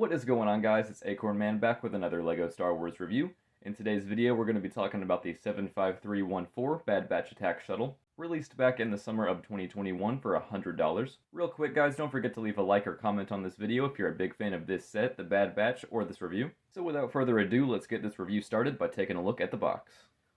What is going on, guys? It's Acorn Man back with another LEGO Star Wars review. In today's video, we're going to be talking about the 75314 Bad Batch Attack Shuttle, released back in the summer of 2021 for $100. Real quick, guys, don't forget to leave a like or comment on this video if you're a big fan of this set, the Bad Batch, or this review. So without further ado, let's get this review started by taking a look at the box.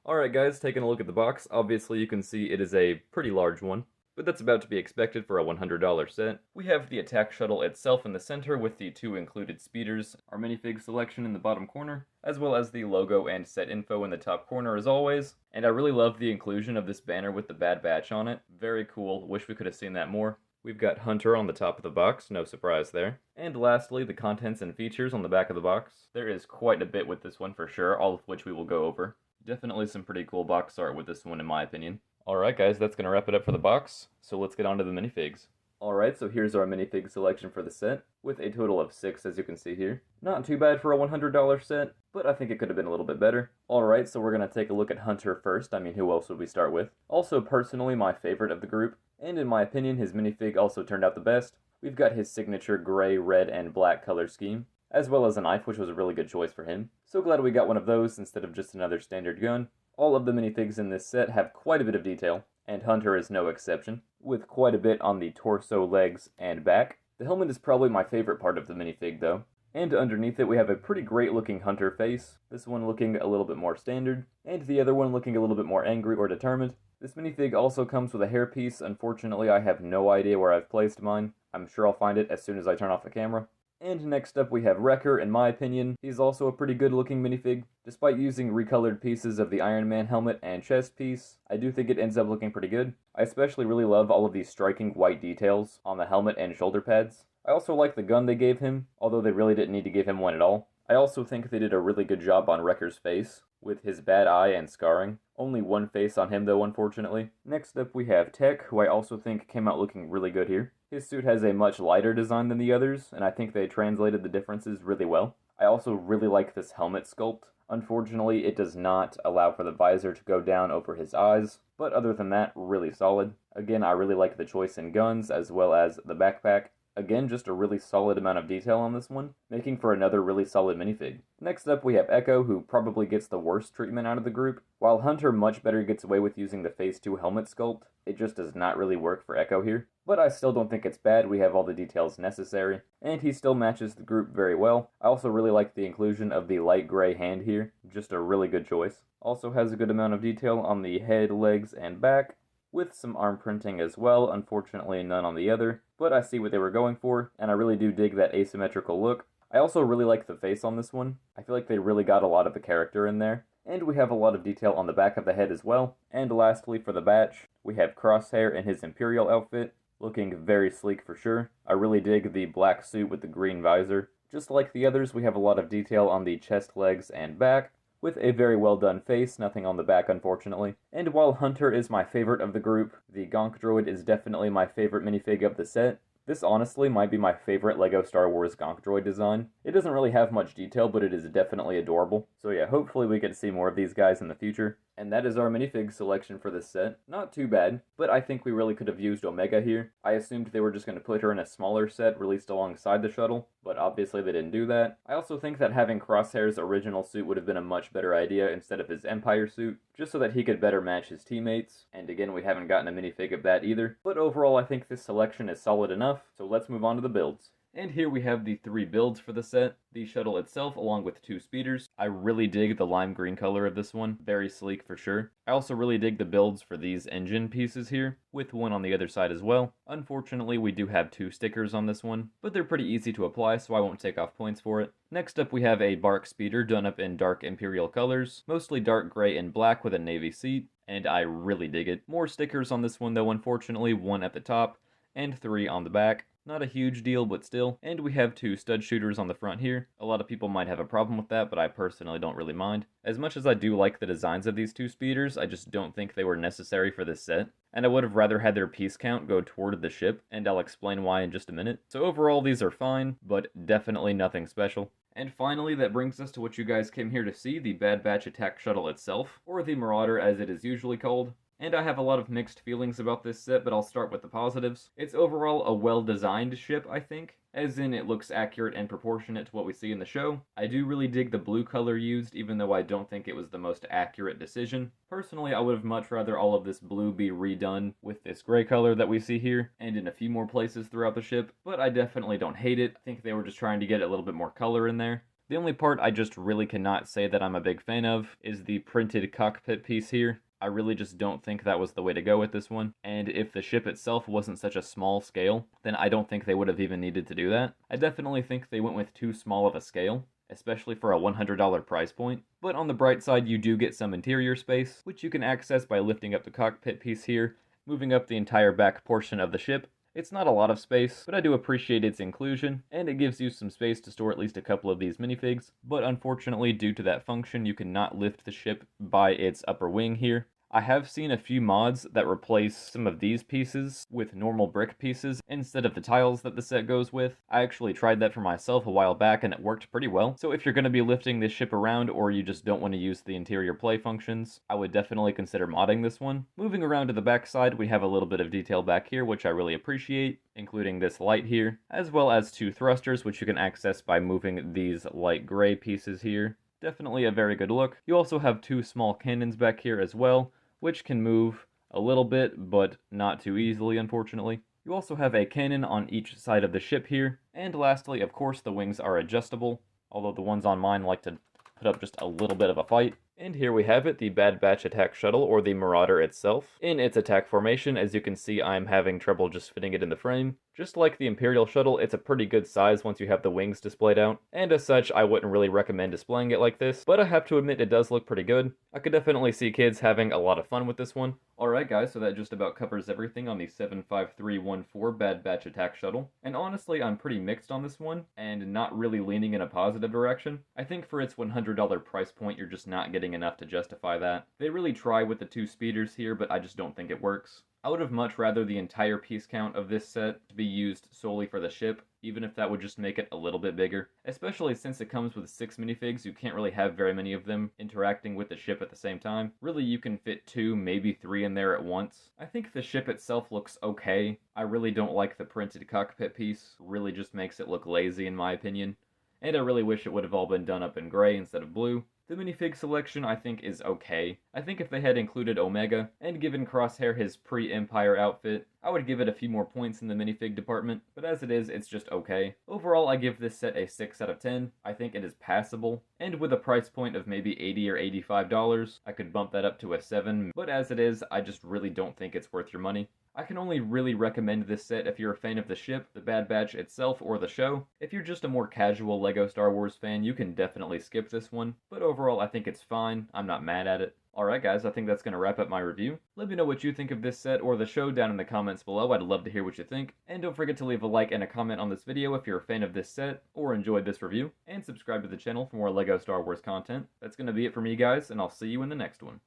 Alright guys, taking a look at the box, obviously you can see it is a pretty large one, but that's about to be expected for a $100 set. We have the Attack Shuttle itself in the center with the two included speeders, our minifig selection in the bottom corner, as well as the logo and set info in the top corner as always. And I really love the inclusion of this banner with the Bad Batch on it. Very cool, wish we could have seen that more. We've got Hunter on the top of the box, no surprise there. And lastly, the contents and features on the back of the box. There is quite a bit with this one for sure, all of which we will go over. Definitely some pretty cool box art with this one in my opinion. Alright guys, that's going to wrap it up for the box, so let's get on to the minifigs. Alright, so here's our minifig selection for the set, with a total of 6 as you can see here. Not too bad for a $100 set, but I think it could have been a little bit better. Alright, so we're going to take a look at Hunter first. I mean, who else would we start with? Also personally my favorite of the group, and in my opinion his minifig also turned out the best. We've got his signature gray, red, and black color scheme, as well as a knife, which was a really good choice for him. So glad we got one of those instead of just another standard gun. All of the minifigs in this set have quite a bit of detail, and Hunter is no exception, with quite a bit on the torso, legs, and back. The helmet is probably my favorite part of the minifig though, and underneath it we have a pretty great looking Hunter face, this one looking a little bit more standard, and the other one looking a little bit more angry or determined. This minifig also comes with a hairpiece. Unfortunately I have no idea where I've placed mine. I'm sure I'll find it as soon as I turn off the camera. And next up we have Wrecker. In my opinion, he's also a pretty good looking minifig. Despite using recolored pieces of the Iron Man helmet and chest piece, I do think it ends up looking pretty good. I especially really love all of these striking white details on the helmet and shoulder pads. I also like the gun they gave him, although they really didn't need to give him one at all. I also think they did a really good job on Wrecker's face, with his bad eye and scarring. Only one face on him though, unfortunately. Next up we have Tech, who I also think came out looking really good here. His suit has a much lighter design than the others, and I think they translated the differences really well. I also really like this helmet sculpt. Unfortunately, it does not allow for the visor to go down over his eyes, but other than that, really solid. Again, I really like the choice in guns, as well as the backpack. Again, just a really solid amount of detail on this one, making for another really solid minifig. Next up we have Echo, who probably gets the worst treatment out of the group. While Hunter much better gets away with using the Phase 2 helmet sculpt, it just does not really work for Echo here. But I still don't think it's bad. We have all the details necessary, and he still matches the group very well. I also really like the inclusion of the light gray hand here, just a really good choice. Also has a good amount of detail on the head, legs, and back, with some arm printing as well. Unfortunately none on the other, but I see what they were going for, and I really do dig that asymmetrical look. I also really like the face on this one. I feel like they really got a lot of the character in there. And we have a lot of detail on the back of the head as well. And lastly, for the Batch, we have Crosshair in his Imperial outfit, looking very sleek for sure. I really dig the black suit with the green visor. Just like the others, we have a lot of detail on the chest, legs, and back, with a very well done face, nothing on the back unfortunately. And while Hunter is my favorite of the group, the Gonk Droid is definitely my favorite minifig of the set. This honestly might be my favorite LEGO Star Wars Gonk Droid design. It doesn't really have much detail, but it is definitely adorable. So yeah, hopefully we get to see more of these guys in the future. And that is our minifig selection for this set. Not too bad, but I think we really could have used Omega here. I assumed they were just going to put her in a smaller set released alongside the shuttle, but obviously they didn't do that. I also think that having Crosshair's original suit would have been a much better idea instead of his Empire suit, just so that he could better match his teammates. And again, we haven't gotten a minifig of that either. But overall, I think this selection is solid enough, so let's move on to the builds. And here we have the 3 builds for the set. The shuttle itself, along with 2 speeders. I really dig the lime green color of this one. Very sleek for sure. I also really dig the builds for these engine pieces here, with one on the other side as well. Unfortunately, we do have 2 stickers on this one, but they're pretty easy to apply, so I won't take off points for it. Next up, we have a bark speeder done up in dark Imperial colors, mostly dark gray and black with a navy seat, and I really dig it. More stickers on this one though, unfortunately, 1 at the top, and 3 on the back. Not a huge deal, but still. And we have 2 stud shooters on the front here. A lot of people might have a problem with that, but I personally don't really mind. As much as I do like the designs of these 2 speeders, I just don't think they were necessary for this set. And I would have rather had their piece count go toward the ship, and I'll explain why in just a minute. So overall, these are fine, but definitely nothing special. And finally, that brings us to what you guys came here to see, the Bad Batch Attack Shuttle itself, or the Marauder as it is usually called. And I have a lot of mixed feelings about this set, but I'll start with the positives. It's overall a well-designed ship, I think, as in it looks accurate and proportionate to what we see in the show. I do really dig the blue color used, even though I don't think it was the most accurate decision. Personally, I would have much rather all of this blue be redone with this gray color that we see here, and in a few more places throughout the ship, but I definitely don't hate it. I think they were just trying to get a little bit more color in there. The only part I just really cannot say that I'm a big fan of is the printed cockpit piece here. I really just don't think that was the way to go with this one, and if the ship itself wasn't such a small scale, then I don't think they would have even needed to do that. I definitely think they went with too small of a scale, especially for a $100 price point. But on the bright side, you do get some interior space, which you can access by lifting up the cockpit piece here, moving up the entire back portion of the ship. It's not a lot of space, but I do appreciate its inclusion, and it gives you some space to store at least a couple of these minifigs, but unfortunately, due to that function, you cannot lift the ship by its upper wing here. I have seen a few mods that replace some of these pieces with normal brick pieces instead of the tiles that the set goes with. I actually tried that for myself a while back and it worked pretty well. So if you're going to be lifting this ship around or you just don't want to use the interior play functions, I would definitely consider modding this one. Moving around to the back side, we have a little bit of detail back here, which I really appreciate, including this light here, as well as two thrusters, which you can access by moving these light gray pieces here. Definitely a very good look. You also have two small cannons back here as well, which can move a little bit, but not too easily, unfortunately. You also have a cannon on each side of the ship here. And lastly, of course, the wings are adjustable, although the ones on mine like to put up just a little bit of a fight. And here we have it, the Bad Batch Attack Shuttle, or the Marauder itself. In its attack formation, as you can see, I'm having trouble just fitting it in the frame. Just like the Imperial Shuttle, it's a pretty good size once you have the wings displayed out, and as such, I wouldn't really recommend displaying it like this, but I have to admit it does look pretty good. I could definitely see kids having a lot of fun with this one. Alright guys, so that just about covers everything on the 75314 Bad Batch Attack Shuttle, and honestly, I'm pretty mixed on this one, and not really leaning in a positive direction. I think for its $100 price point, you're just not getting enough to justify that. They really try with the two speeders here, but I just don't think it works. I would have much rather the entire piece count of this set to be used solely for the ship, even if that would just make it a little bit bigger. Especially since it comes with 6 minifigs, you can't really have very many of them interacting with the ship at the same time. Really, you can fit 2, maybe 3 in there at once. I think the ship itself looks okay. I really don't like the printed cockpit piece. Really just makes it look lazy in my opinion. And I really wish it would have all been done up in gray instead of blue. The minifig selection I think is okay. I think if they had included Omega and given Crosshair his pre-Empire outfit, I would give it a few more points in the minifig department, but as it is, it's just okay. Overall, I give this set a 6 out of 10. I think it is passable, and with a price point of maybe $80 or $85, I could bump that up to a 7, but as it is, I just really don't think it's worth your money. I can only really recommend this set if you're a fan of the ship, the Bad Batch itself, or the show. If you're just a more casual LEGO Star Wars fan, you can definitely skip this one, but overall I think it's fine. I'm not mad at it. Alright guys, I think that's going to wrap up my review. Let me know what you think of this set or the show down in the comments below. I'd love to hear what you think. And don't forget to leave a like and a comment on this video if you're a fan of this set or enjoyed this review. And subscribe to the channel for more LEGO Star Wars content. That's going to be it for me guys, and I'll see you in the next one.